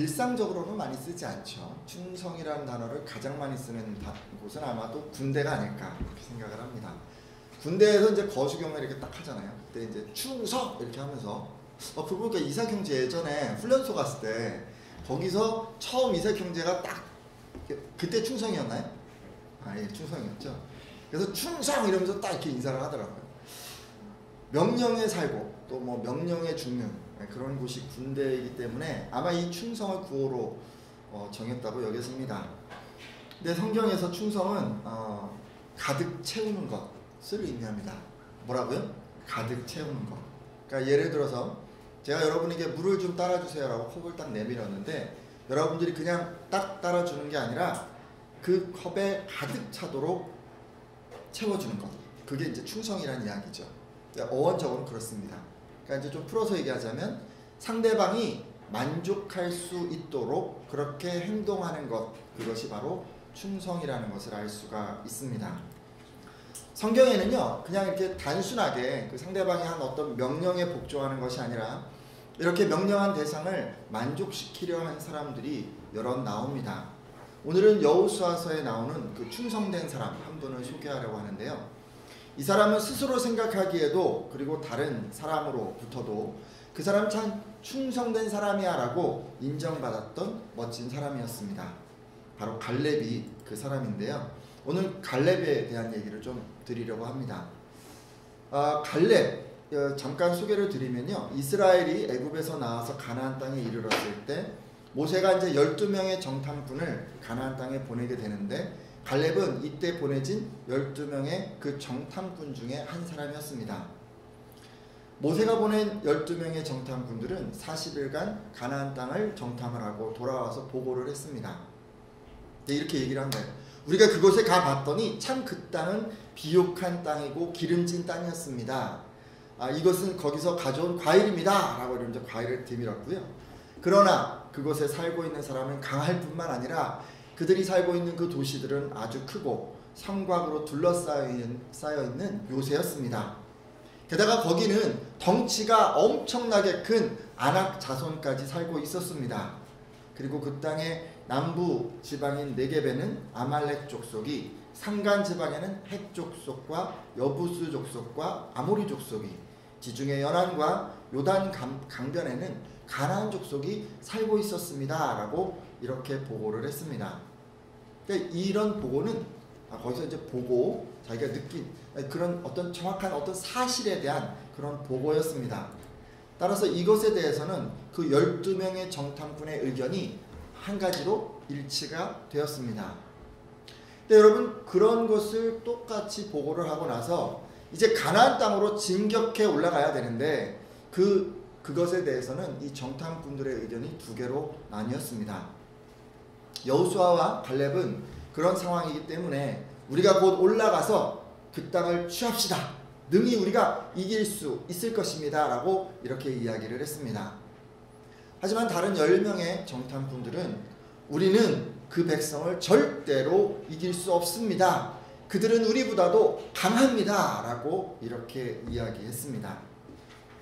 일상적으로는 많이 쓰지 않죠. 충성이라는 단어를 가장 많이 쓰는 곳은 아마도 군대가 아닐까 그렇게 생각을 합니다. 군대에서 이제 거수경을 이렇게 딱 하잖아요. 그때 이제 충성 이렇게 하면서 그거 보니까 이삭형제 예전에 훈련소 갔을 때 거기서 처음 이삭형제가 딱 그때 충성이었나요? 아, 예, 충성이었죠. 그래서 충성 이러면서 딱 이렇게 인사를 하더라고요. 명령에 살고 또 뭐 명령에 죽는 그런 곳이 군대이기 때문에 아마 이 충성을 구호로 정했다고 여겼습니다. 근데 성경에서 충성은 가득 채우는 것을 의미합니다. 뭐라고요? 가득 채우는 것. 그러니까 예를 들어서 제가 여러분에게 물을 좀 따라주세요 라고 컵을 딱 내밀었는데 여러분들이 그냥 딱 따라주는 게 아니라 그 컵에 가득 차도록 채워주는 것. 그게 이제 충성이라는 이야기죠. 어원적으로 그렇습니다. 그러니까 이제 좀 풀어서 얘기하자면 상대방이 만족할 수 있도록 그렇게 행동하는 것, 그것이 바로 충성이라는 것을 알 수가 있습니다. 성경에는요, 그냥 이렇게 단순하게 그 상대방이 한 어떤 명령에 복종하는 것이 아니라 이렇게 명령한 대상을 만족시키려 한 사람들이 여럿 나옵니다. 오늘은 여호수아서에 나오는 그 충성된 사람 한 분을 소개하려고 하는데요. 이 사람은 스스로 생각하기에도 그리고 다른 사람으로부터도 그 사람 참 충성된 사람이야 라고 인정받았던 멋진 사람이었습니다. 바로 갈렙이 그 사람인데요. 오늘 갈렙에 대한 얘기를 좀 드리려고 합니다. 갈렙 잠깐 소개를 드리면요. 이스라엘이 애굽에서 나와서 가나안 땅에 이르렀을 때 모세가 이제 12명의 정탐꾼을 가나안 땅에 보내게 되는데 갈렙은 이때 보내진 12명의 그 정탐꾼 중에 한 사람이었습니다. 모세가 보낸 12명의 정탐꾼들은 40일간 가나안 땅을 정탐을 하고 돌아와서 보고를 했습니다. 이렇게 얘기를 한 거예요. 우리가 그곳에 가봤더니 참 그 땅은 비옥한 땅이고 기름진 땅이었습니다. 이것은 거기서 가져온 과일입니다 라고 이러면서 과일을 디밀었고요. 그러나 그곳에 살고 있는 사람은 강할 뿐만 아니라 그들이 살고 있는 그 도시들은 아주 크고 성곽으로 둘러싸여 있는 요새였습니다. 게다가 거기는 덩치가 엄청나게 큰 아낙 자손까지 살고 있었습니다. 그리고 그 땅의 남부 지방인 네겝에는 아말렉 족속이, 산간 지방에는 헷 족속과 여부스 족속과 아모리 족속이, 지중해 연안과 요단 강변에는 가나안 족속이 살고 있었습니다 라고 이렇게 보고를 했습니다. 그러니까 이런 보고는 거기서 이제 보고 자기가 느낀 그런 어떤 정확한 어떤 사실에 대한 그런 보고였습니다. 따라서 이것에 대해서는 그 12명의 정탐꾼의 의견이 한 가지로 일치가 되었습니다. 근데 여러분 그런 것을 똑같이 보고를 하고 나서 이제 가나안 땅으로 진격해 올라가야 되는데 그것에 대해서는 이 정탐꾼들의 의견이 두 개로 나뉘었습니다. 여호수아와 갈렙은 그런 상황이기 때문에 우리가 곧 올라가서 그 땅을 취합시다. 능히 우리가 이길 수 있을 것입니다 라고 이렇게 이야기를 했습니다. 하지만 다른 10명의 정탐꾼들은 우리는 그 백성을 절대로 이길 수 없습니다. 그들은 우리보다도 강합니다 라고 이렇게 이야기했습니다.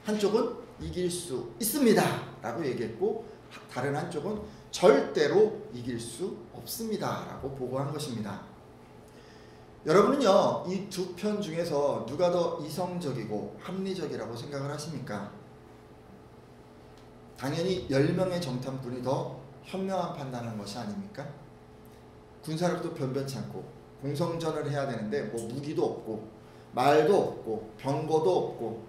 한쪽은 이길 수 있습니다 라고 얘기했고 다른 한쪽은 절대로 이길 수 없습니다 라고 보고한 것입니다. 여러분은요, 이 두 편 중에서 누가 더 이성적이고 합리적이라고 생각을 하십니까? 당연히 10명의 정탐꾼이 더 현명한 판단한 것이 아닙니까? 군사력도 변변치 않고 공성전을 해야 되는데 뭐 무기도 없고 말도 없고 병거도 없고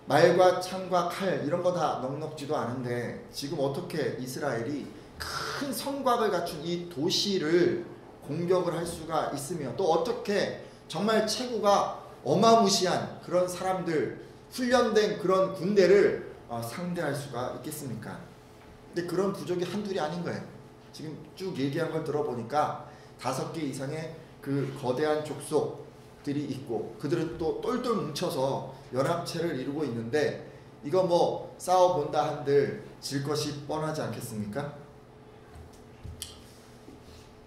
말과 창과 칼 이런 거 다 넉넉지도 않은데 지금 어떻게 이스라엘이 큰 성곽을 갖춘 이 도시를 공격을 할 수가 있으며 또 어떻게 정말 체구가 어마무시한 그런 사람들 훈련된 그런 군대를 상대할 수가 있겠습니까? 근데 그런 부족이 한둘이 아닌 거예요. 지금 쭉 얘기한 걸 들어보니까 5개 이상의 그 거대한 족속들이 있고 그들은 또 똘똘 뭉쳐서 연합체를 이루고 있는데 이거 뭐 싸워본다 한들 질 것이 뻔하지 않겠습니까?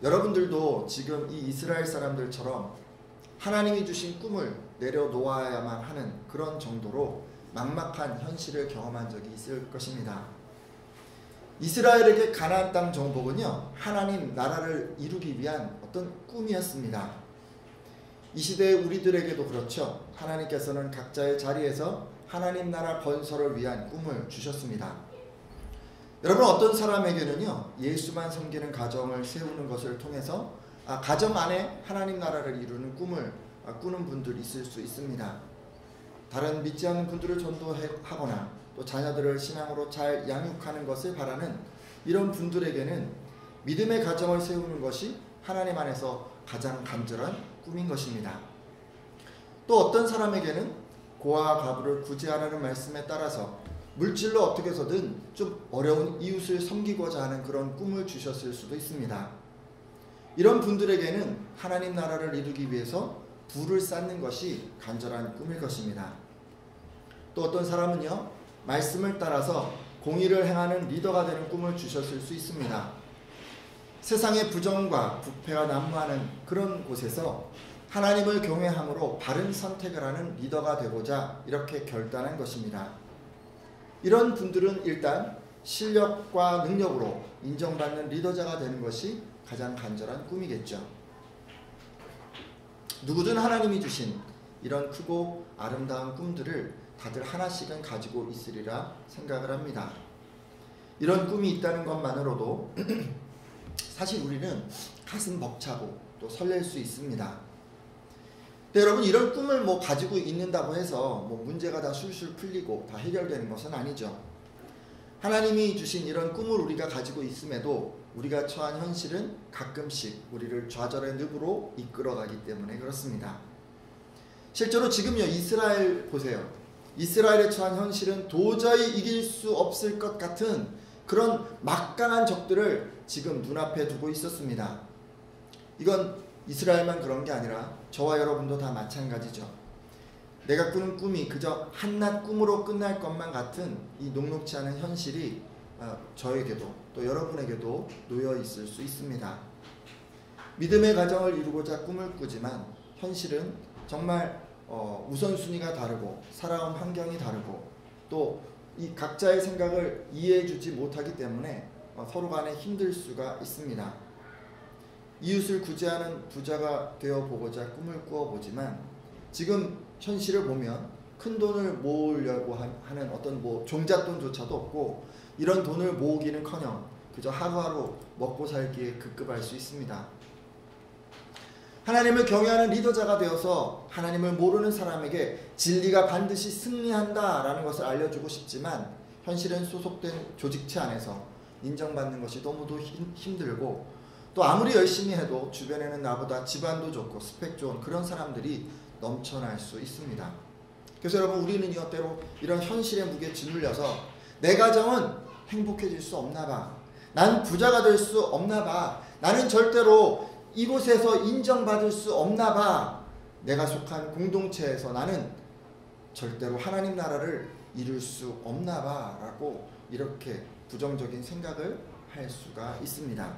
여러분들도 지금 이 이스라엘 사람들처럼 하나님이 주신 꿈을 내려놓아야만 하는 그런 정도로 막막한 현실을 경험한 적이 있을 것입니다. 이스라엘에게 가나안 땅 정복은요, 하나님 나라를 이루기 위한 어떤 꿈이었습니다. 이 시대의 우리들에게도 그렇죠. 하나님께서는 각자의 자리에서 하나님 나라 건설을 위한 꿈을 주셨습니다. 여러분, 어떤 사람에게는요, 예수만 섬기는 가정을 세우는 것을 통해서 가정 안에 하나님 나라를 이루는 꿈을 꾸는 분들이 있을 수 있습니다. 다른 믿지 않는 분들을 전도하거나 또 자녀들을 신앙으로 잘 양육하는 것을 바라는 이런 분들에게는 믿음의 가정을 세우는 것이 하나님 안에서 가장 간절한 꿈인 것입니다. 또 어떤 사람에게는 고아와 과부를 구제하라는 말씀에 따라서 물질로 어떻게 해서든 좀 어려운 이웃을 섬기고자 하는 그런 꿈을 주셨을 수도 있습니다. 이런 분들에게는 하나님 나라를 이루기 위해서 부를 쌓는 것이 간절한 꿈일 것입니다. 또 어떤 사람은요, 말씀을 따라서 공의를 행하는 리더가 되는 꿈을 주셨을 수 있습니다. 세상의 부정과 부패가 난무하는 그런 곳에서 하나님을 경외함으로 바른 선택을 하는 리더가 되고자 이렇게 결단한 것입니다. 이런 분들은 일단 실력과 능력으로 인정받는 리더자가 되는 것이 가장 간절한 꿈이겠죠. 누구든 하나님이 주신 이런 크고 아름다운 꿈들을 다들 하나씩은 가지고 있으리라 생각을 합니다. 이런 꿈이 있다는 것만으로도 사실 우리는 가슴 벅차고 또 설렐 수 있습니다. 근데 여러분, 이런 꿈을 가지고 있는다고 해서 문제가 다 술술 풀리고 다 해결되는 것은 아니죠. 하나님이 주신 이런 꿈을 우리가 가지고 있음에도 우리가 처한 현실은 가끔씩 우리를 좌절의 늪으로 이끌어가기 때문에 그렇습니다. 실제로 지금요, 이스라엘 보세요. 이스라엘에 처한 현실은 도저히 이길 수 없을 것 같은 그런 막강한 적들을 지금 눈앞에 두고 있었습니다. 이건 이스라엘만 그런 게 아니라 저와 여러분도 다 마찬가지죠. 내가 꾸는 꿈이 그저 한낱 꿈으로 끝날 것만 같은 이 녹록지 않은 현실이 저에게도 또 여러분에게도 놓여 있을 수 있습니다. 믿음의 가정을 이루고자 꿈을 꾸지만 현실은 정말 우선순위가 다르고 살아온 환경이 다르고 또 이 각자의 생각을 이해해주지 못하기 때문에 서로 간에 힘들 수가 있습니다. 이웃을 구제하는 부자가 되어보고자 꿈을 꾸어보지만 지금 현실을 보면 큰 돈을 모으려고 하는 어떤 종잣돈조차도 없고 이런 돈을 모으기는커녕 그저 하루하루 먹고 살기에 급급할 수 있습니다. 하나님을 경외하는 리더자가 되어서 하나님을 모르는 사람에게 진리가 반드시 승리한다라는 것을 알려주고 싶지만 현실은 소속된 조직체 안에서 인정받는 것이 너무도 힘들고 또 아무리 열심히 해도 주변에는 나보다 집안도 좋고 스펙 좋은 그런 사람들이 넘쳐날 수 있습니다. 그래서 여러분, 우리는요, 때로 이런 현실의 무게에 짓눌려서 내 가정은 행복해질 수 없나 봐. 난 부자가 될 수 없나 봐. 나는 절대로 이곳에서 인정받을 수 없나 봐. 내가 속한 공동체에서 나는 절대로 하나님 나라를 이룰 수 없나 봐 라고 이렇게 부정적인 생각을 할 수가 있습니다.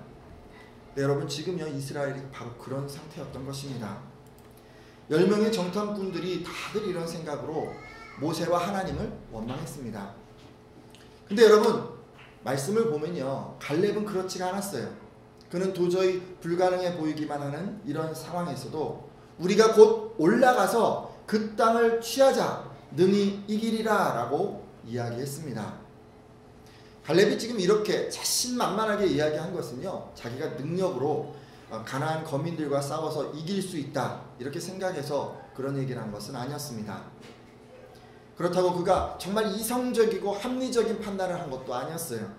네, 여러분, 지금요, 이스라엘이 바로 그런 상태였던 것입니다. 10명의 정탐꾼들이 다들 이런 생각으로 모세와 하나님을 원망했습니다. 근데 여러분, 말씀을 보면요, 갈렙은 그렇지가 않았어요. 그는 도저히 불가능해 보이기만 하는 이런 상황에서도 우리가 곧 올라가서 그 땅을 취하자, 능히 이기리라 라고 이야기했습니다. 갈렙이 지금 이렇게 자신만만하게 이야기한 것은요, 자기가 능력으로 가나안 거민들과 싸워서 이길 수 있다 이렇게 생각해서 그런 얘기를 한 것은 아니었습니다. 그렇다고 그가 정말 이성적이고 합리적인 판단을 한 것도 아니었어요.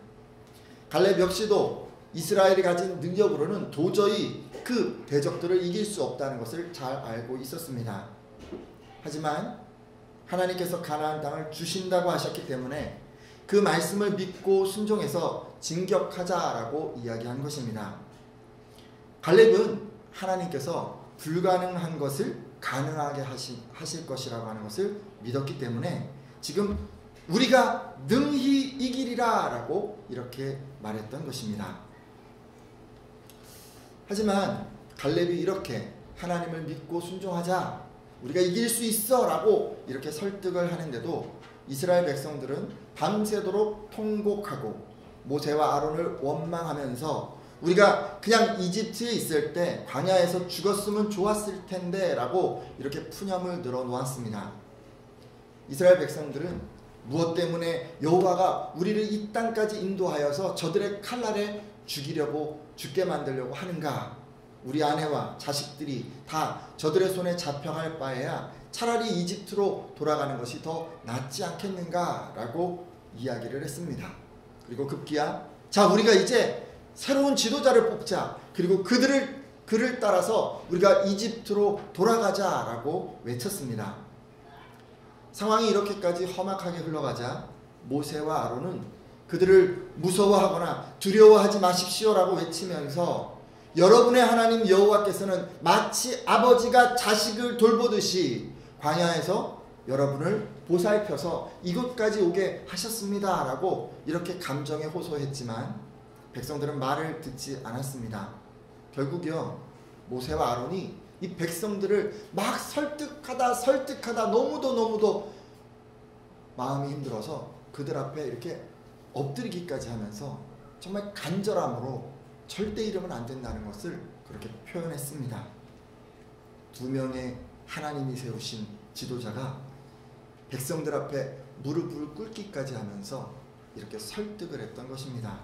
갈렙 역시도 이스라엘이 가진 능력으로는 도저히 그 대적들을 이길 수 없다는 것을 잘 알고 있었습니다. 하지만 하나님께서 가나안 땅을 주신다고 하셨기 때문에 그 말씀을 믿고 순종해서 진격하자라고 이야기한 것입니다. 갈렙은 하나님께서 불가능한 것을 가능하게 하실 것이라고 하는 것을 믿었기 때문에 지금 우리가 능히 이기리라 라고 이렇게 말했던 것입니다. 하지만 갈렙이 이렇게 하나님을 믿고 순종하자, 우리가 이길 수 있어 라고 이렇게 설득을 하는데도 이스라엘 백성들은 밤새도록 통곡하고 모세와 아론을 원망하면서 우리가 그냥 이집트에 있을 때 광야에서 죽었으면 좋았을 텐데 라고 이렇게 푸념을 늘어놓았습니다. 이스라엘 백성들은 무엇 때문에 여호와가 우리를 이 땅까지 인도하여서 저들의 칼날에 죽게 만들려고 하는가? 우리 아내와 자식들이 다 저들의 손에 잡혀갈 바에야 차라리 이집트로 돌아가는 것이 더 낫지 않겠는가? 라고 이야기를 했습니다. 그리고 급기야 자, 우리가 이제 새로운 지도자를 뽑자. 그리고 그를 따라서 우리가 이집트로 돌아가자라고 외쳤습니다. 상황이 이렇게까지 험악하게 흘러가자 모세와 아론은 그들을 무서워하거나 두려워하지 마십시오라고 외치면서 여러분의 하나님 여호와께서는 마치 아버지가 자식을 돌보듯이 광야에서 여러분을 보살펴서 이곳까지 오게 하셨습니다 라고 이렇게 감정에 호소했지만 백성들은 말을 듣지 않았습니다. 결국요 모세와 아론이 이 백성들을 막 설득하다 너무도 마음이 힘들어서 그들 앞에 이렇게 엎드리기까지 하면서 정말 간절함으로 절대 이러면 안 된다는 것을 그렇게 표현했습니다. 두 명의 하나님이 세우신 지도자가 백성들 앞에 무릎을 꿇기까지 하면서 이렇게 설득을 했던 것입니다.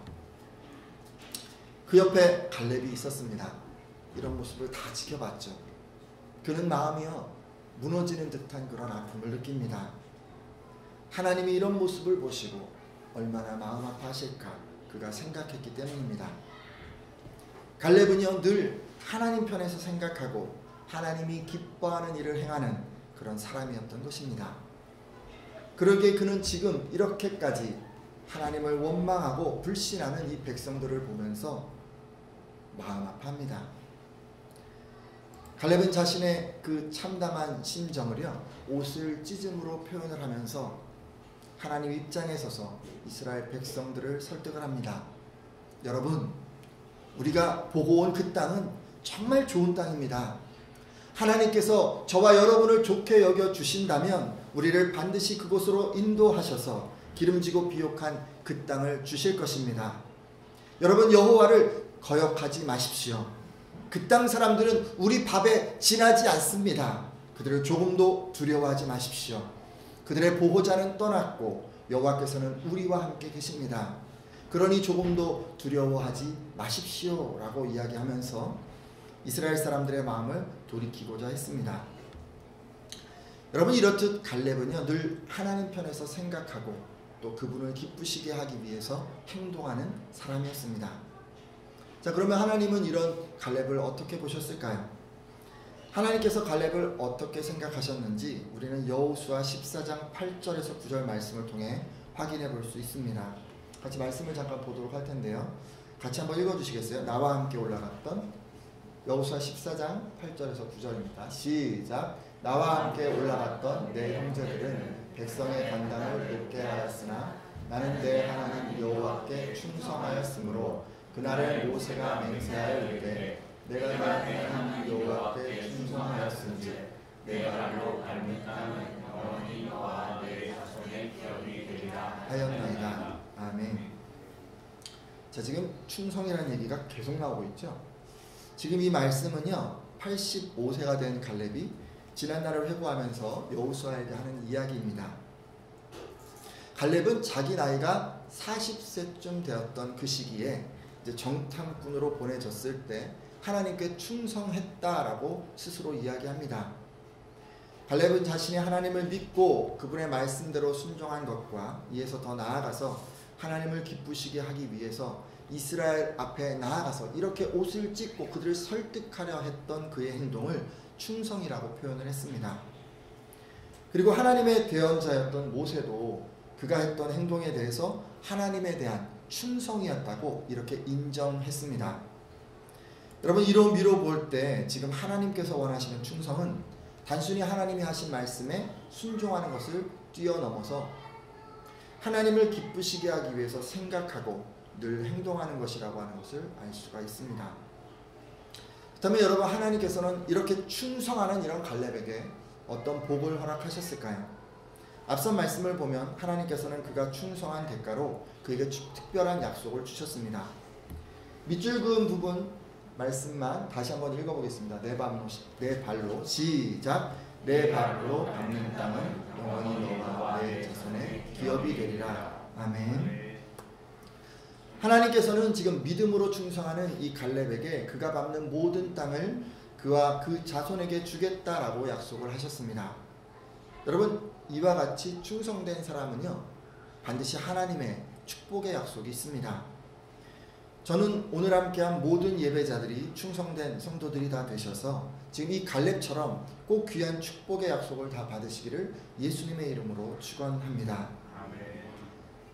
그 옆에 갈렙이 있었습니다. 이런 모습을 다 지켜봤죠. 그는 마음이요 무너지는 듯한 그런 아픔을 느낍니다. 하나님이 이런 모습을 보시고 얼마나 마음 아파하실까 그가 생각했기 때문입니다. 갈렙은요 늘 하나님 편에서 생각하고 하나님이 기뻐하는 일을 행하는 그런 사람이었던 것입니다. 그러기에 그는 지금 이렇게까지 하나님을 원망하고 불신하는 이 백성들을 보면서 마음 아파합니다. 갈렙은 자신의 그 참담한 심정을요 옷을 찢음으로 표현을 하면서 하나님 입장에 서서 이스라엘 백성들을 설득을 합니다. 여러분, 우리가 보고 온 그 땅은 정말 좋은 땅입니다. 하나님께서 저와 여러분을 좋게 여겨 주신다면 우리를 반드시 그곳으로 인도하셔서 기름지고 비옥한 그 땅을 주실 것입니다. 여러분, 여호와를 거역하지 마십시오. 그 땅 사람들은 우리 밥에 지나지 않습니다. 그들을 조금도 두려워하지 마십시오. 그들의 보호자는 떠났고 여호와께서는 우리와 함께 계십니다. 그러니 조금도 두려워하지 마십시오 라고 이야기하면서 이스라엘 사람들의 마음을 돌이키고자 했습니다. 여러분, 이렇듯 갈렙은요 늘 하나님 편에서 생각하고 또 그분을 기쁘시게 하기 위해서 행동하는 사람이었습니다. 자, 그러면 하나님은 이런 갈렙을 어떻게 보셨을까요? 하나님께서 갈렙을 어떻게 생각하셨는지 우리는 여호수아 14장 8절에서 9절 말씀을 통해 확인해 볼 수 있습니다. 같이 말씀을 잠깐 보도록 할 텐데요. 같이 한번 읽어주시겠어요? 나와 함께 올라갔던 여호수아 14장 8절에서 9절입니다. 시작. 나와 함께 올라갔던 내 형제들은 백성의 간당을 높게 하였으나 나는 내 하나님 여호와께 충성하였으므로 그날에 모세가 맹세하여 이르되 내가 내 하나님 여호와께 충성하였은지 내 발로 밟는 땅은 영원히 너와 내 자손의 기업이 되리라 하였나이다. 아멘. 자, 지금 충성이라는 얘기가 계속 나오고 있죠. 지금 이 말씀은요 85세가 된 갈렙이 지난날을 회고하면서 여호수아에게 하는 이야기입니다. 갈렙은 자기 나이가 40세쯤 되었던 그 시기에 이제 정탐꾼으로 보내졌을 때 하나님께 충성했다라고 스스로 이야기합니다. 갈렙은 자신이 하나님을 믿고 그분의 말씀대로 순종한 것과 이에서 더 나아가서 하나님을 기쁘시게 하기 위해서 이스라엘 앞에 나아가서 이렇게 옷을 찢고 그들을 설득하려 했던 그의 행동을 충성이라고 표현을 했습니다. 그리고 하나님의 대언자였던 모세도 그가 했던 행동에 대해서 하나님에 대한 충성이었다고 이렇게 인정했습니다. 여러분, 이런 미로 볼 때 지금 하나님께서 원하시는 충성은 단순히 하나님이 하신 말씀에 순종하는 것을 뛰어넘어서 하나님을 기쁘시게 하기 위해서 생각하고 늘 행동하는 것이라고 하는 것을 알 수가 있습니다. 그렇다면 여러분, 하나님께서는 이렇게 충성하는 이런 갈렙에게 어떤 복을 허락하셨을까요? 앞선 말씀을 보면 하나님께서는 그가 충성한 대가로 그에게 특별한 약속을 주셨습니다. 밑줄 그은 부분 말씀만 다시 한번 읽어보겠습니다. 내 발로 시작. 내 발로 밟는 땅은 영원히 너와 내 자손의 기업이 되리라. 아멘. 하나님께서는 지금 믿음으로 충성하는 이 갈렙에게 그가 밟는 모든 땅을 그와 그 자손에게 주겠다라고 약속을 하셨습니다. 여러분, 이와 같이 충성된 사람은요, 반드시 하나님의 축복의 약속이 있습니다. 저는 오늘 함께한 모든 예배자들이 충성된 성도들이 다 되셔서 지금 이 갈렙처럼 꼭 귀한 축복의 약속을 다 받으시기를 예수님의 이름으로 축원합니다.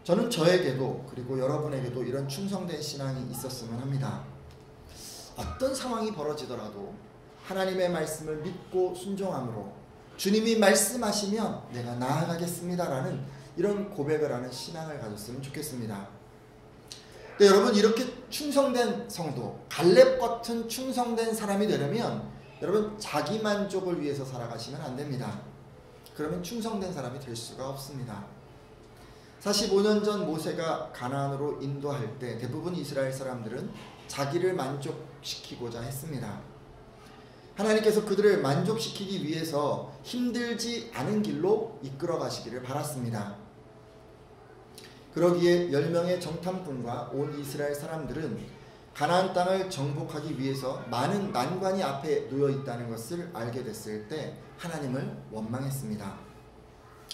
저는 저에게도 그리고 여러분에게도 이런 충성된 신앙이 있었으면 합니다. 어떤 상황이 벌어지더라도 하나님의 말씀을 믿고 순종함으로 주님이 말씀하시면 내가 나아가겠습니다라는 이런 고백을 하는 신앙을 가졌으면 좋겠습니다. 네, 여러분, 이렇게 충성된 성도, 갈렙 같은 충성된 사람이 되려면 여러분 자기 만족을 위해서 살아가시면 안 됩니다. 그러면 충성된 사람이 될 수가 없습니다. 45년 전 모세가 가나안으로 인도할 때 대부분 이스라엘 사람들은 자기를 만족시키고자 했습니다. 하나님께서 그들을 만족시키기 위해서 힘들지 않은 길로 이끌어 가시기를 바랐습니다. 그러기에 10명의 정탐꾼과 온 이스라엘 사람들은 가나안 땅을 정복하기 위해서 많은 난관이 앞에 놓여 있다는 것을 알게 됐을 때 하나님을 원망했습니다.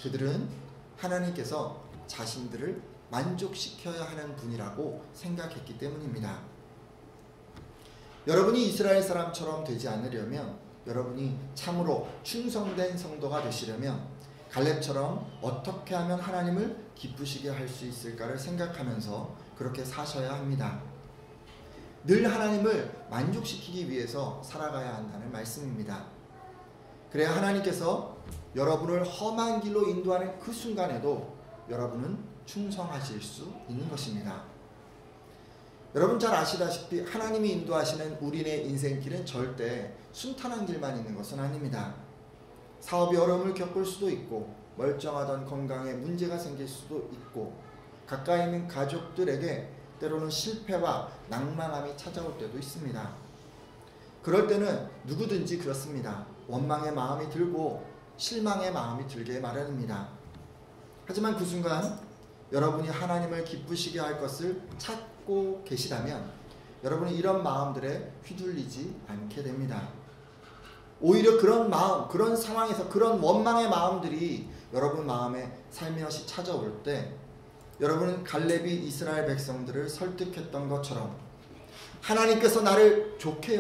그들은 하나님께서 자신들을 만족시켜야 하는 분이라고 생각했기 때문입니다. 여러분이 이스라엘 사람처럼 되지 않으려면, 여러분이 참으로 충성된 성도가 되시려면 갈렙처럼 어떻게 하면 하나님을 기쁘시게 할 수 있을까를 생각하면서 그렇게 사셔야 합니다. 늘 하나님을 만족시키기 위해서 살아가야 한다는 말씀입니다. 그래야 하나님께서 여러분을 험한 길로 인도하는 그 순간에도 여러분은 충성하실 수 있는 것입니다. 여러분 잘 아시다시피 하나님이 인도하시는 우리의 인생길은 절대 순탄한 길만 있는 것은 아닙니다. 사업이 어려움을 겪을 수도 있고, 멀쩡하던 건강에 문제가 생길 수도 있고, 가까이 있는 가족들에게 때로는 실패와 낭망함이 찾아올 때도 있습니다. 그럴 때는 누구든지 그렇습니다. 원망의 마음이 들고 실망의 마음이 들게 마련입니다. 하지만 그 순간 여러분이 하나님을 기쁘시게 할 것을 찾고 계시다면 여러분이 이런 마음들에 휘둘리지 않게 됩니다. 오히려 그런 마음, 그런 상황에서 그런 원망의 마음들이 여러분 마음에 살며시 찾아올 때 여러분은 갈렙이 이스라엘 백성들을 설득했던 것처럼 하나님께서 나를 좋게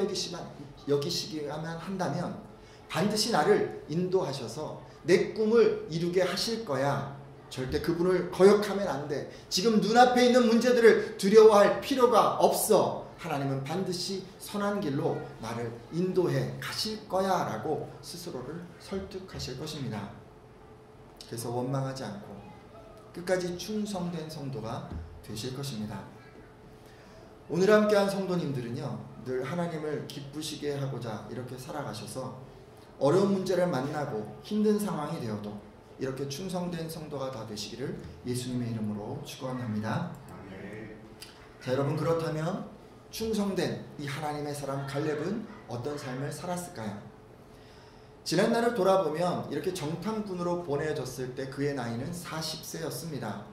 여기시기만 한다면 반드시 나를 인도하셔서 내 꿈을 이루게 하실 거야. 절대 그분을 거역하면 안 돼. 지금 눈앞에 있는 문제들을 두려워할 필요가 없어. 하나님은 반드시 선한 길로 나를 인도해 가실 거야 라고 스스로를 설득하실 것입니다. 그래서 원망하지 않고 끝까지 충성된 성도가 되실 것입니다. 오늘 함께한 성도님들은요, 늘 하나님을 기쁘시게 하고자 이렇게 살아가셔서 어려운 문제를 만나고 힘든 상황이 되어도 이렇게 충성된 성도가 다 되시기를 예수님의 이름으로 축원합니다. 자, 여러분, 그렇다면 충성된 이 하나님의 사람 갈렙은 어떤 삶을 살았을까요? 지난날을 돌아보면 이렇게 정탐꾼으로 보내졌을 때 그의 나이는 40세였습니다.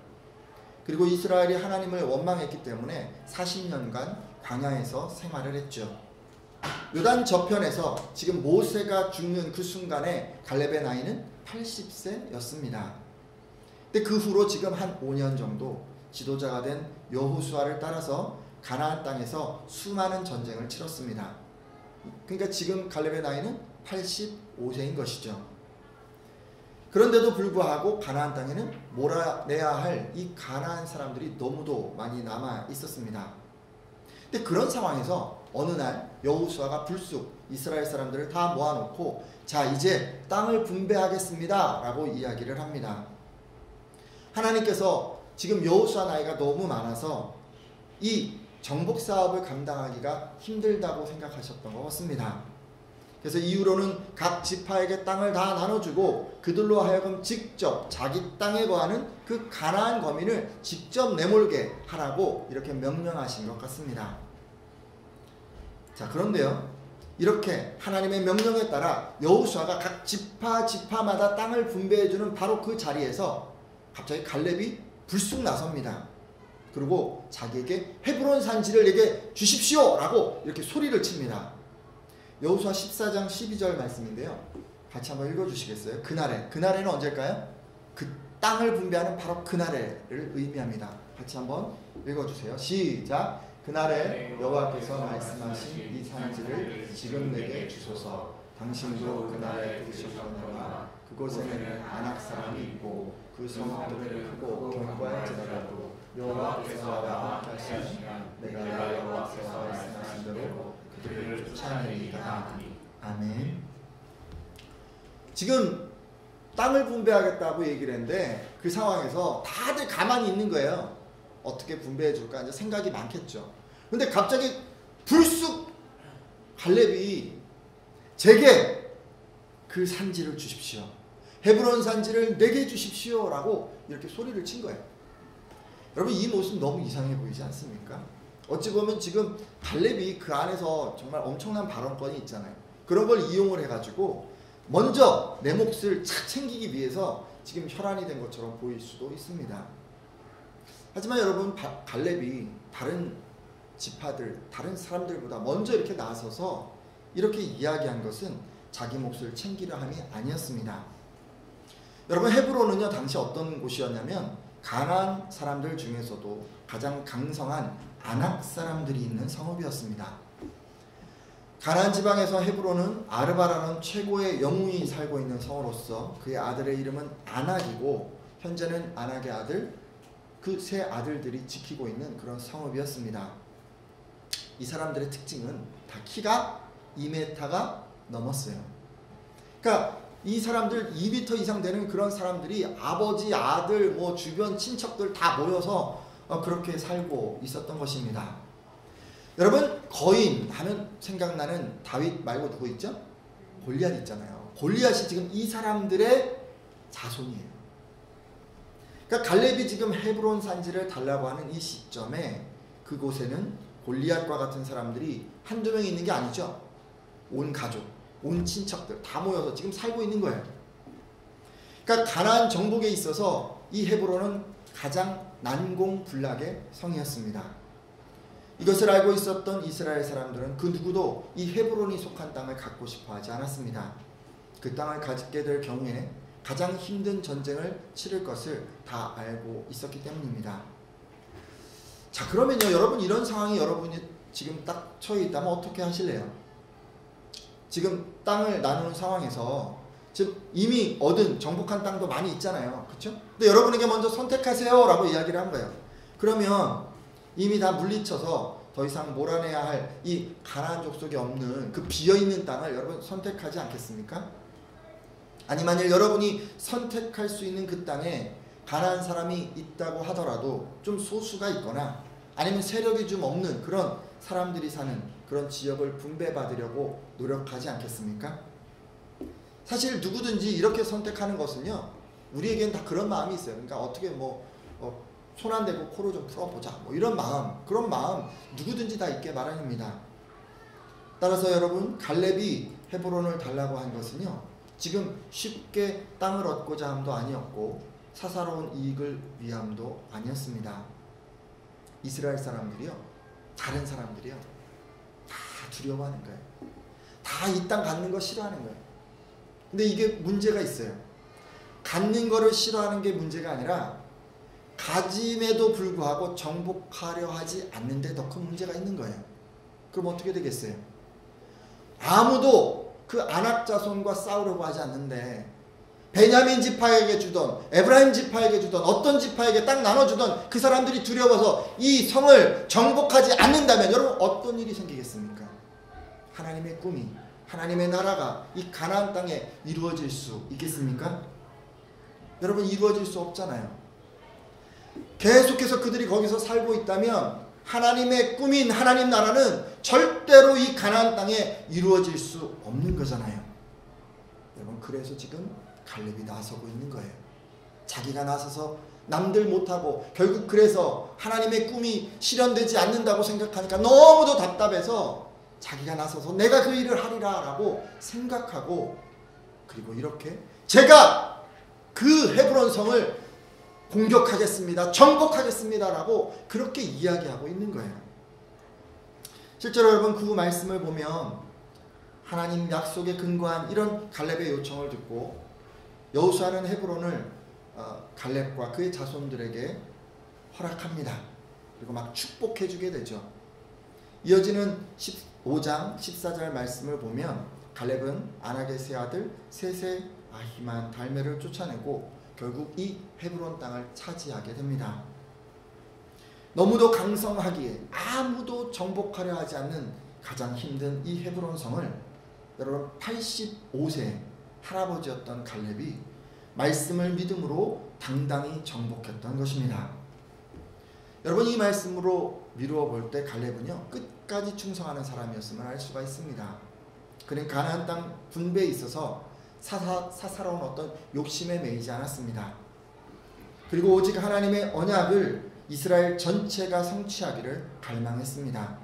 그리고 이스라엘이 하나님을 원망했기 때문에 40년간 광야에서 생활을 했죠. 요단 저편에서 지금 모세가 죽는 그 순간에 갈렙의 나이는 80세였습니다. 근데 그 후로 지금 한 5년 정도 지도자가 된 여호수아를 따라서 가나안 땅에서 수많은 전쟁을 치렀습니다. 그러니까 지금 갈렙의 나이는 85세인 것이죠. 그런데도 불구하고 가나안 땅에는 몰아내야 할 이 가나안 사람들이 너무도 많이 남아 있었습니다. 근데 그런 상황에서 어느 날 여호수아가 불쑥 이스라엘 사람들을 다 모아놓고 자, 이제 땅을 분배하겠습니다 라고 이야기를 합니다. 하나님께서 지금 여호수아 나이가 너무 많아서 이 정복 사업을 감당하기가 힘들다고 생각하셨던 것 같습니다. 그래서 이후로는 각 지파에게 땅을 다 나눠주고 그들로 하여금 직접 자기 땅에 거하는 그 가나안 거민을 직접 내몰게 하라고 이렇게 명령하신 것 같습니다. 자, 그런데요, 이렇게 하나님의 명령에 따라 여호수아가 각 지파마다 땅을 분배해주는 바로 그 자리에서 갑자기 갈렙이 불쑥 나섭니다. 그리고 자기에게 헤브론 산지를 내게 주십시오 라고 이렇게 소리를 칩니다. 여호수아 14장 12절 말씀인데요, 같이 한번 읽어주시겠어요? 그날에는 언제일까요? 그 땅을 분배하는 바로 그날에를 의미합니다. 같이 한번 읽어주세요. 시작. 그날에 여호와께서 말씀하신 이 산지를 지금 내게 주소서. 당신도 그날에 들으셨거니와 그곳에는 아낙 사람이 있고 그 성읍들은 크고 견고할지라도 여호와께서 나와 함께 하시면 내가 여호와께서 말씀하신 대로 그들을 쫓아내리이다. 아멘. 지금 땅을 분배하겠다고 얘기를 했는데 그 상황에서 다들 가만히 있는 거예요. 어떻게 분배해 줄까 이제 생각이 많겠죠. 근데 갑자기 불쑥 갈렙이 제게 그 산지를 주십시오. 헤브론 산지를 내게 주십시오 라고 이렇게 소리를 친 거예요. 여러분, 이 모습 너무 이상해 보이지 않습니까? 어찌 보면 지금 갈렙이 그 안에서 정말 엄청난 발언권이 있잖아요. 그런 걸 이용을 해가지고 먼저 내 몫을 착 챙기기 위해서 지금 혈안이 된 것처럼 보일 수도 있습니다. 하지만 여러분, 갈렙이 다른 지파들, 다른 사람들보다 먼저 이렇게 나서서 이렇게 이야기한 것은 자기 몫을 챙기려 함이 아니었습니다. 여러분, 헤브론은요 당시 어떤 곳이었냐면 가나안 사람들 중에서도 가장 강성한 아낙 사람들이 있는 성읍이었습니다. 가나안 지방에서 헤브론은 아르바라는 최고의 영웅이 살고 있는 성으로서 그의 아들의 이름은 아낙이고 현재는 아낙의 아들, 그 세 아들들이 지키고 있는 그런 성읍이었습니다. 이 사람들의 특징은 다 키가 2m가 넘었어요. 그러니까 이 사람들 2m 이상 되는 그런 사람들이 아버지, 아들, 뭐 주변 친척들 다 모여서 그렇게 살고 있었던 것입니다. 여러분, 거인 하면 생각나는 다윗 말고 누구 있죠? 골리앗 있잖아요. 골리앗이 지금 이 사람들의 자손이에요. 그러니까 갈렙이 지금 헤브론 산지를 달라고 하는 이 시점에 그곳에는 골리앗과 같은 사람들이 한두 명이 있는 게 아니죠. 온 가족, 온 친척들 다 모여서 지금 살고 있는 거예요. 그러니까 가나안 정복에 있어서 이 헤브론은 가장 난공불락의 성이었습니다. 이것을 알고 있었던 이스라엘 사람들은 그 누구도 이 헤브론이 속한 땅을 갖고 싶어 하지 않았습니다. 그 땅을 갖게 될 경우에 가장 힘든 전쟁을 치를 것을 다 알고 있었기 때문입니다. 자, 그러면요, 여러분, 이런 상황이 여러분이 지금 딱 처해 있다면 어떻게 하실래요? 지금 땅을 나누는 상황에서 지금 이미 얻은 정복한 땅도 많이 있잖아요. 그렇죠? 근데 여러분에게 먼저 선택하세요 라고 이야기를 한 거예요. 그러면 이미 다 물리쳐서 더 이상 몰아내야 할 이 가나안 족속이 없는 그 비어있는 땅을 여러분 선택하지 않겠습니까? 아니, 만일 여러분이 선택할 수 있는 그 땅에 가나안 사람이 있다고 하더라도 좀 소수가 있거나 아니면 세력이 좀 없는 그런 사람들이 사는 그런 지역을 분배받으려고 노력하지 않겠습니까? 사실 누구든지 이렇게 선택하는 것은요, 우리에겐 다 그런 마음이 있어요. 그러니까 어떻게 손 안 대고 코로 좀 풀어보자, 이런 마음, 그런 마음 누구든지 다 있게 마련입니다. 따라서 여러분, 갈렙이 헤브론을 달라고 한 것은요, 지금 쉽게 땅을 얻고자 함도 아니었고 사사로운 이익을 위함도 아니었습니다. 이스라엘 사람들이요, 다른 사람들이요, 다 두려워하는 거예요. 다 이 땅 갖는 거 싫어하는 거예요. 근데 이게 문제가 있어요. 갖는 거를 싫어하는 게 문제가 아니라 가짐에도 불구하고 정복하려 하지 않는데 더 큰 문제가 있는 거예요. 그럼 어떻게 되겠어요? 아무도 그 아낙 자손과 싸우려고 하지 않는데 베냐민 지파에게 주던, 에브라임 지파에게 주던, 어떤 지파에게 딱 나눠주던 그 사람들이 두려워서 이 성을 정복하지 않는다면 여러분 어떤 일이 생기겠습니까? 하나님의 꿈이, 하나님의 나라가 이 가나안 땅에 이루어질 수 있겠습니까? 여러분, 이루어질 수 없잖아요. 계속해서 그들이 거기서 살고 있다면 하나님의 꿈인 하나님 나라는 절대로 이 가나안 땅에 이루어질 수 없는 거잖아요. 여러분, 그래서 지금 갈렙이 나서고 있는 거예요. 자기가 나서서 남들 못하고 결국 그래서 하나님의 꿈이 실현되지 않는다고 생각하니까 너무도 답답해서 자기가 나서서 내가 그 일을 하리라 라고 생각하고, 그리고 이렇게 제가 그 헤브론 성을 공격하겠습니다, 정복하겠습니다 라고 그렇게 이야기하고 있는 거예요. 실제로 여러분, 그 말씀을 보면 하나님 약속에 근거한 이런 갈렙의 요청을 듣고 여호수아는 헤브론을 갈렙과 그의 자손들에게 허락합니다. 그리고 막 축복해 주게 되죠. 이어지는 15장 14절 말씀을 보면 갈렙은 아낙의 세 아들 셋의 아히만 달메를 쫓아내고 결국 이 헤브론 땅을 차지하게 됩니다. 너무도 강성하기에 아무도 정복하려 하지 않는 가장 힘든 이 헤브론 성을 여러분 85세 할아버지였던 갈렙이 말씀을 믿음으로 당당히 정복했던 것입니다. 여러분, 이 말씀으로 미루어 볼 때 갈렙은요 끝까지 충성하는 사람이었음을 알 수가 있습니다. 그는 가나안 땅 분배에 있어서 사사로운 어떤 욕심에 매이지 않았습니다. 그리고 오직 하나님의 언약을 이스라엘 전체가 성취하기를 갈망했습니다.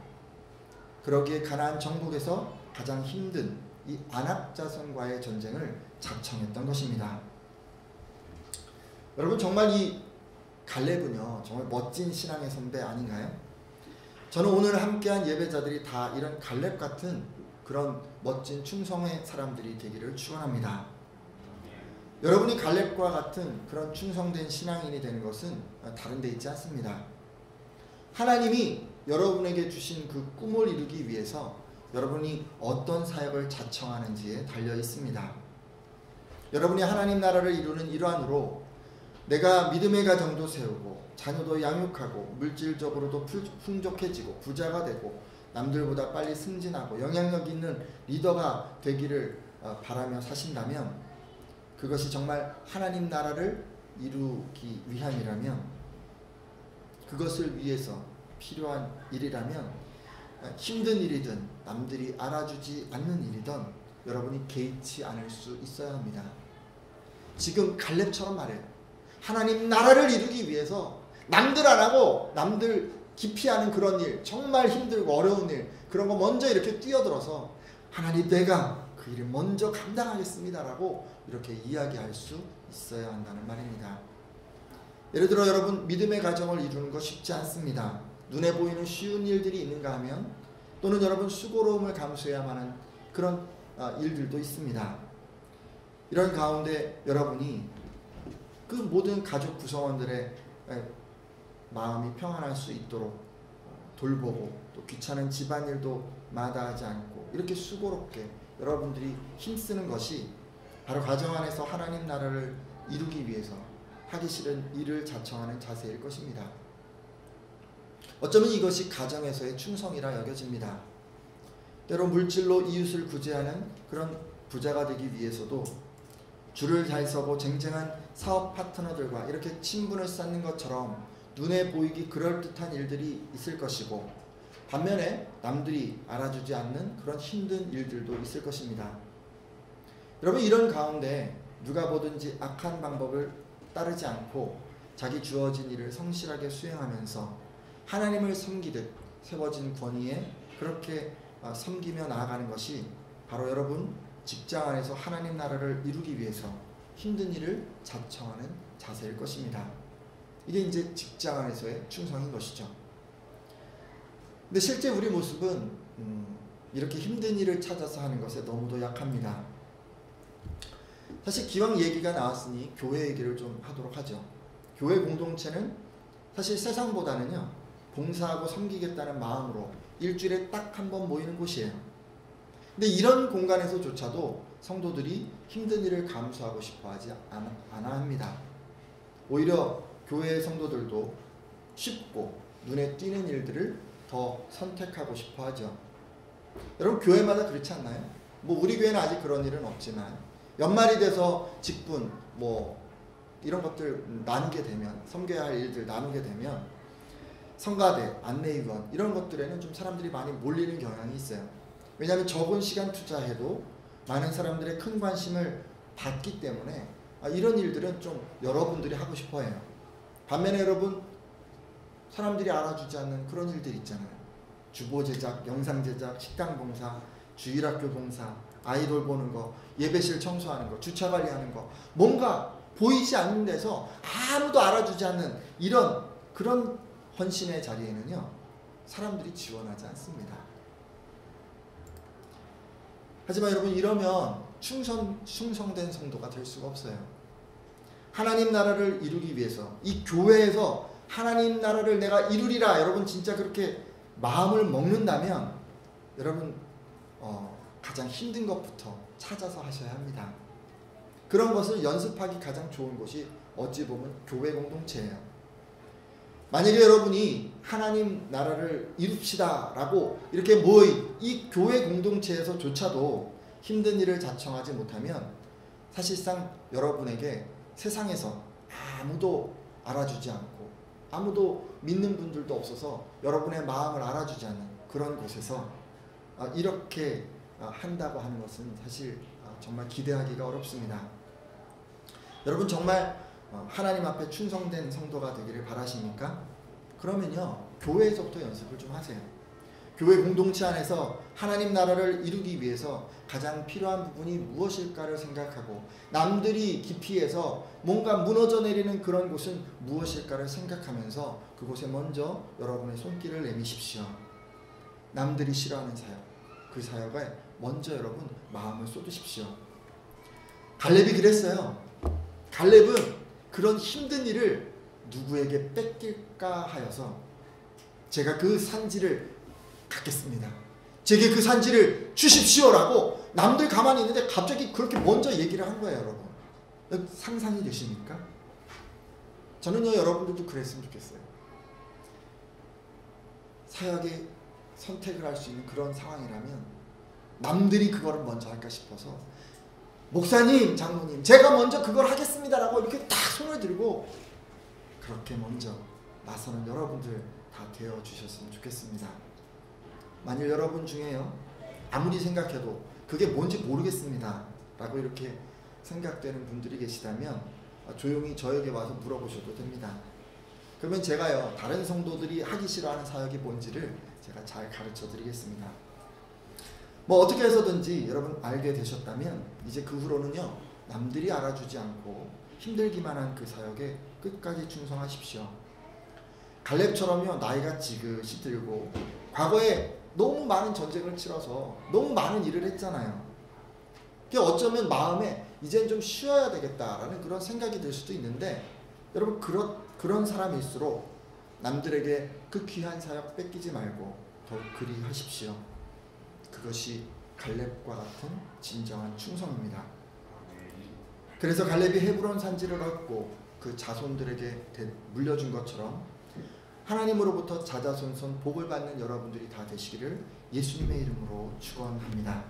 그러기에 가나안 정복에서 가장 힘든 이 아낙 자손과의 전쟁을 자청했던 것입니다. 여러분, 정말 이 갈렙은요 정말 멋진 신앙의 선배 아닌가요? 저는 오늘 함께한 예배자들이 다 이런 갈렙 같은 그런 멋진 충성의 사람들이 되기를 축원합니다. 여러분이 갈렙과 같은 그런 충성된 신앙인이 되는 것은 다른 데 있지 않습니다. 하나님이 여러분에게 주신 그 꿈을 이루기 위해서 여러분이 어떤 사역을 자청하는지에 달려 있습니다. 여러분이 하나님 나라를 이루는 일환으로 내가 믿음의 가정도 세우고 자녀도 양육하고 물질적으로도 풍족해지고 부자가 되고 남들보다 빨리 승진하고 영향력 있는 리더가 되기를 바라며 사신다면, 그것이 정말 하나님 나라를 이루기 위함이라면, 그것을 위해서 필요한 일이라면, 힘든 일이든 남들이 알아주지 않는 일이든 여러분이 개의치 않을 수 있어야 합니다. 지금 갈렙처럼 말해요. 하나님 나라를 이루기 위해서 남들 안 하고 남들 기피하는 그런 일, 정말 힘들고 어려운 일, 그런 거 먼저 이렇게 뛰어들어서 하나님 내가 그 일을 먼저 감당하겠습니다 라고 이렇게 이야기할 수 있어야 한다는 말입니다. 예를 들어 여러분, 믿음의 가정을 이루는 거 쉽지 않습니다. 눈에 보이는 쉬운 일들이 있는가 하면, 또는 여러분 수고로움을 감수해야만 하는 그런 일들도 있습니다. 이런 가운데 여러분이 그 모든 가족 구성원들의 마음이 평안할 수 있도록 돌보고, 또 귀찮은 집안일도 마다하지 않고 이렇게 수고롭게 여러분들이 힘쓰는 것이 바로 가정 안에서 하나님 나라를 이루기 위해서 하기 싫은 일을 자청하는 자세일 것입니다. 어쩌면 이것이 가정에서의 충성이라 여겨집니다. 때로 물질로 이웃을 구제하는 그런 부자가 되기 위해서도 줄을 잘 서고 쟁쟁한 사업 파트너들과 이렇게 친분을 쌓는 것처럼 눈에 보이기 그럴듯한 일들이 있을 것이고, 반면에 남들이 알아주지 않는 그런 힘든 일들도 있을 것입니다. 여러분, 이런 가운데 누가 보든지 악한 방법을 따르지 않고 자기 주어진 일을 성실하게 수행하면서 하나님을 섬기듯 세워진 권위에 그렇게 섬기며 나아가는 것이 바로 여러분 직장 안에서 하나님 나라를 이루기 위해서 힘든 일을 자청하는 자세일 것입니다. 이게 이제 직장 안에서의 충성인 것이죠. 근데 실제 우리 모습은 이렇게 힘든 일을 찾아서 하는 것에 너무도 약합니다. 사실 기왕 얘기가 나왔으니 교회 얘기를 좀 하도록 하죠. 교회 공동체는 사실 세상보다는요, 봉사하고 섬기겠다는 마음으로 일주일에 딱 한 번 모이는 곳이에요. 근데 이런 공간에서조차도 성도들이 힘든 일을 감수하고 싶어 하지 않아 합니다. 오히려 교회의 성도들도 쉽고 눈에 띄는 일들을 더 선택하고 싶어 하죠. 여러분, 교회마다 그렇지 않나요? 우리 교회는 아직 그런 일은 없지만 연말이 돼서 직분 이런 것들 나누게 되면, 섬겨야 할 일들 나누게 되면 성가대, 안내위원 이런 것들에는 좀 사람들이 많이 몰리는 경향이 있어요. 왜냐하면 적은 시간 투자해도 많은 사람들의 큰 관심을 받기 때문에 이런 일들은 좀 여러분들이 하고 싶어 해요. 반면에 여러분, 사람들이 알아주지 않는 그런 일들 있잖아요. 주보 제작, 영상 제작, 식당 봉사, 주일학교 봉사, 아이돌 보는 거, 예배실 청소하는 거, 주차 관리하는 거, 뭔가 보이지 않는 데서 아무도 알아주지 않는 이런 그런 헌신의 자리에는요, 사람들이 지원하지 않습니다. 하지만 여러분, 이러면 충성된 성도가 될 수가 없어요. 하나님 나라를 이루기 위해서 이 교회에서 하나님 나라를 내가 이루리라, 여러분 진짜 그렇게 마음을 먹는다면 여러분 가장 힘든 것부터 찾아서 하셔야 합니다. 그런 것을 연습하기 가장 좋은 곳이 어찌 보면 교회 공동체예요. 만약에 여러분이 하나님 나라를 이룹시다 라고 이렇게 모인 이 교회 공동체에서조차도 힘든 일을 자청하지 못하면 사실상 여러분에게 세상에서 아무도 알아주지 않고 아무도 믿는 분들도 없어서 여러분의 마음을 알아주지 않는 그런 곳에서 이렇게 한다고 하는 것은 사실 정말 기대하기가 어렵습니다. 여러분 정말 하나님 앞에 충성된 성도가 되기를 바라십니까? 그러면요, 교회에서부터 연습을 좀 하세요. 교회 공동체 안에서 하나님 나라를 이루기 위해서 가장 필요한 부분이 무엇일까를 생각하고, 남들이 기피해서 뭔가 무너져 내리는 그런 곳은 무엇일까를 생각하면서 그곳에 먼저 여러분의 손길을 내미십시오. 남들이 싫어하는 사역, 그 사역에 먼저 여러분 마음을 쏟으십시오. 갈렙이 그랬어요. 갈렙은 그런 힘든 일을 누구에게 뺏길까 하여서 제가 그 산지를 갖겠습니다, 제게 그 산지를 주십시오라고 남들 가만히 있는데 갑자기 그렇게 먼저 얘기를 한 거예요. 여러분 상상이 되십니까? 저는요, 여러분들도 그랬으면 좋겠어요. 사역에 선택을 할 수 있는 그런 상황이라면 남들이 그거를 먼저 할까 싶어서 목사님, 장로님, 제가 먼저 그걸 하겠습니다라고 이렇게 딱 손을 들고 그렇게 먼저 나서는 여러분들 다 되어 주셨으면 좋겠습니다. 만일 여러분 중에요, 아무리 생각해도 그게 뭔지 모르겠습니다 라고 이렇게 생각되는 분들이 계시다면 조용히 저에게 와서 물어보셔도 됩니다. 그러면 제가요, 다른 성도들이 하기 싫어하는 사역이 뭔지를 제가 잘 가르쳐 드리겠습니다. 뭐 어떻게 해서든지 여러분 알게 되셨다면 이제 그 후로는요, 남들이 알아주지 않고 힘들기만 한 그 사역에 끝까지 충성하십시오. 갈렙처럼요, 나이가 지긋이 들고 과거에 너무 많은 전쟁을 치러서 너무 많은 일을 했잖아요. 어쩌면 마음에 이젠 좀 쉬어야 되겠다라는 그런 생각이 들 수도 있는데, 여러분 그런 사람일수록 남들에게 그 귀한 사역 뺏기지 말고 더욱 그리 하십시오. 그것이 갈렙과 같은 진정한 충성입니다. 그래서 갈렙이 헤브론 산지를 얻고 그 자손들에게 물려준 것처럼 하나님으로부터 자자손손 복을 받는 여러분들이 다 되시기를 예수님의 이름으로 축원합니다.